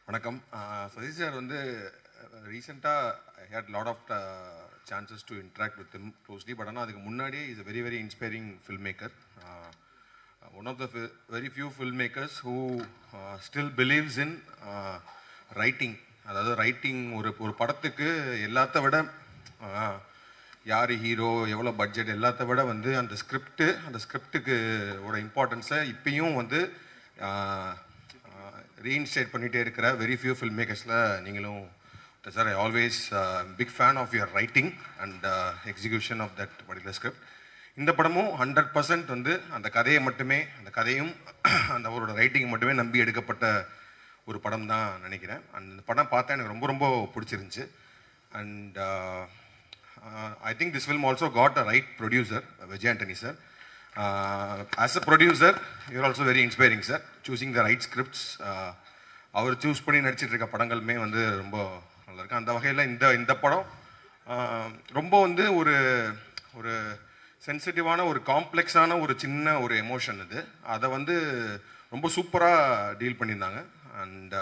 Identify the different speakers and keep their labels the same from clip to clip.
Speaker 1: வணக்கம். சதீஷ் சார் வந்து ரீசெண்டாக I had lot of chances to interact with him closely. But ஆனால் அதுக்கு முன்னாடியே is a very very inspiring film maker. One of the very few film makers who still believes in writing. அதாவது writing ஒரு படத்துக்கு எல்லாத்த விட யார் hero, எவ்வளோ பட்ஜெட், எல்லாத்த விட வந்து அந்த ஸ்கிரிப்டுக்கு ஓட இம்பார்ட்டன்ஸை இப்பயும் வந்து ரீஇன்ஸ்டேட் பண்ணிகிட்டே இருக்கிற வெரி ஃபியூ ஃபில்ம் மேக்கர்ஸில் நீங்களும் சார். I always big fan of your writing and execution of that particular script. இந்த படமும் 100% வந்து அந்த கதையும் அந்த அவரோட ரைட்டிங் மட்டுமே நம்பி எடுக்கப்பட்ட ஒரு படம் தான் நினைக்கிறேன். அந்த படம் பார்த்தா எனக்கு ரொம்ப ரொம்ப பிடிச்சிருந்துச்சு. And I think this film also got a right producer, Vijay Antony sir. As a producer, you're also very inspiring sir. Choosing the right scripts. அவர் சூஸ் பண்ணி நடிச்சிட்டு இருக்க படங்களுமே வந்து ரொம்ப நல்லா இருக்கு. அந்த வகையில் இந்த படம் ரொம்ப வந்து ஒரு சென்சிட்டிவான ஒரு காம்ப்ளெக்ஸான ஒரு சின்ன ஒரு எமோஷன் இது. அதை வந்து ரொம்ப சூப்பராக டீல் பண்ணியிருந்தாங்க. அண்ட்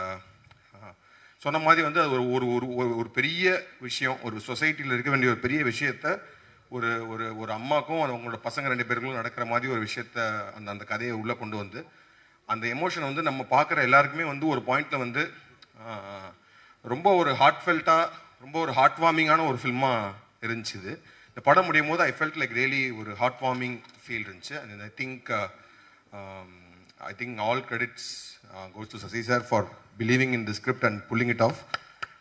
Speaker 1: சொன்ன மாதிரி வந்து அது ஒரு பெரிய விஷயம், ஒரு சொசைட்டியில் இருக்க வேண்டிய ஒரு பெரிய விஷயத்த ஒரு அம்மாக்கும் அவங்களோட பசங்க 2 பேருக்கும் நடக்கிற மாதிரி ஒரு விஷயத்த அந்த கதையை உள்ளே கொண்டு வந்து அந்த எமோஷனை வந்து நம்ம பார்க்குற எல்லாருக்குமே வந்து ஒரு பாயிண்டில் வந்து ரொம்ப ஒரு ஹார்ட்ஃபெல்ட்டாக, ரொம்ப ஒரு ஹார்ட் வார்மிங்கான ஒரு ஃபில்மாக இருந்துச்சு இது. இந்த படம் முடியும் போது ஐ ஃபெல்ட் லைக் ரியலி ஒரு ஹார்ட் வார்மிங் ஃபீல் இருந்துச்சு. And I think all credits goes to Sasi sir for believing in the script and pulling it off.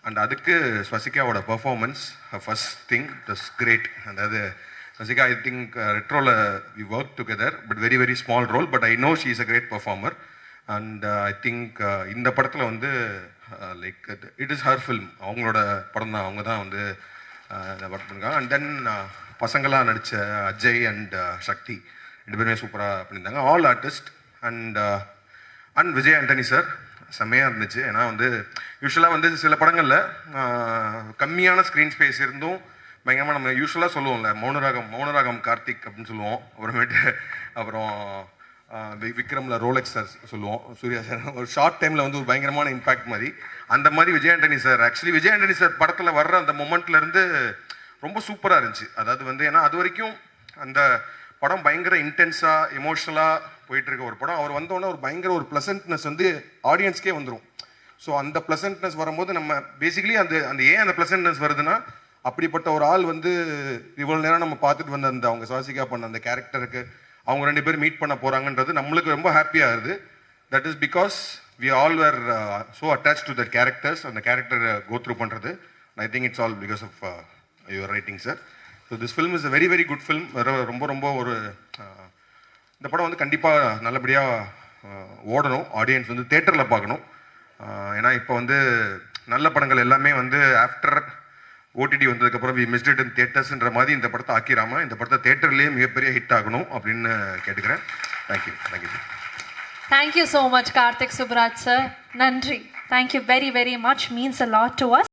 Speaker 1: And adukku Swasika oda performance, her first thing was great. And that Swasika, I think retro we worked together, but very very small role, but I know she is a great performer. And I think இந்த படத்துல வந்து like it is her film. அவங்களோட படம் தான், அவங்க தான் வந்து work பண்ணிருக்காங்க. அண்ட் தென் பசங்களா நடிச்ச அஜய் அண்ட் சக்தி 2 பேருமே சூப்பராக பண்ணியிருந்தாங்க. All artist and Vijay Antony sir செம்மையாக இருந்துச்சு. ஏன்னா வந்து யூஸ்வலாக வந்து சில படங்களில் கம்மியான ஸ்க்ரீன் ஸ்பேஸ் இருந்தும் பயங்கரமாக நம்ம யூஸ்வலாக சொல்லுவோம்ல, மௌனராகம் கார்த்திக் அப்படின்னு சொல்லுவோம். அப்புறம் விக்ரமில் ரோலெக்ஸ் சார் சொல்லுவோம், சூர்யா சார் ஒரு ஷார்ட் டைமில் வந்து ஒரு பயங்கரமான இம்பாக்ட் மாதிரி. அந்த மாதிரி Vijay Antony sir actually Vijay Antony sir படத்தில் வர்ற அந்த மொமெண்ட்லேருந்து ரொம்ப சூப்பராக இருந்துச்சு. அதாவது வந்து ஏன்னா அது வரைக்கும் அந்த படம் பயங்கர இன்டென்ஸாக எமோஷனலாக போயிட்டு இருக்க ஒரு படம். அவர் வந்தோடனே ஒரு பயங்கர ஒரு ப்ளசன்ட்னஸ் வந்து ஆடியன்ஸ்க்கே வந்துடும். ஸோ அந்த ப்ளசன்ட்னஸ் வரும்போது நம்ம பேசிக்கலி அந்த ஏன் அந்த ப்ளசன்ட்னஸ் வருதுன்னா, அப்படிப்பட்ட ஒரு ஆள் வந்து இவ்வளோ நேரம் நம்ம பார்த்துட்டு வந்த அந்த அவங்க சுவாசிக்கா பண்ண அந்த கேரக்டருக்கு அவங்க 2 பேரும் மீட் பண்ண போகிறாங்கன்றது நம்மளுக்கு ரொம்ப ஹாப்பியாக இருக்குது. That is because we all were so attach to that characters. அந்த கேரக்டரை கோ த்ரூ பண்ணுறது I think it's all because of your writing sir. So this film is a very very good film. ரொம்ப ஒரு இந்த படம் வந்து கண்டிப்பாக நல்லபடியாக ஓடணும். ஆடியன்ஸ் வந்து தேட்டரில் பார்க்கணும். ஏன்னா இப்போ வந்து நல்ல படங்கள் எல்லாமே வந்து ஆஃப்டர் ஓடிடி வந்ததுக்கப்புறம் வி மிஸ்ட் இட் இன் தியேட்டர்ஸ்ன்ற மாதிரி இந்த படத்தை ஆக்கிராமல் இந்த படத்தை தேட்டர்லேயே மிகப்பெரிய ஹிட் ஆகணும் அப்படின்னு கேட்டுக்கிறேன். Thank you sir.
Speaker 2: Thank you so much, Karthik Subbaraj sir. Nandri. Thank you very very much. Means a lot to us.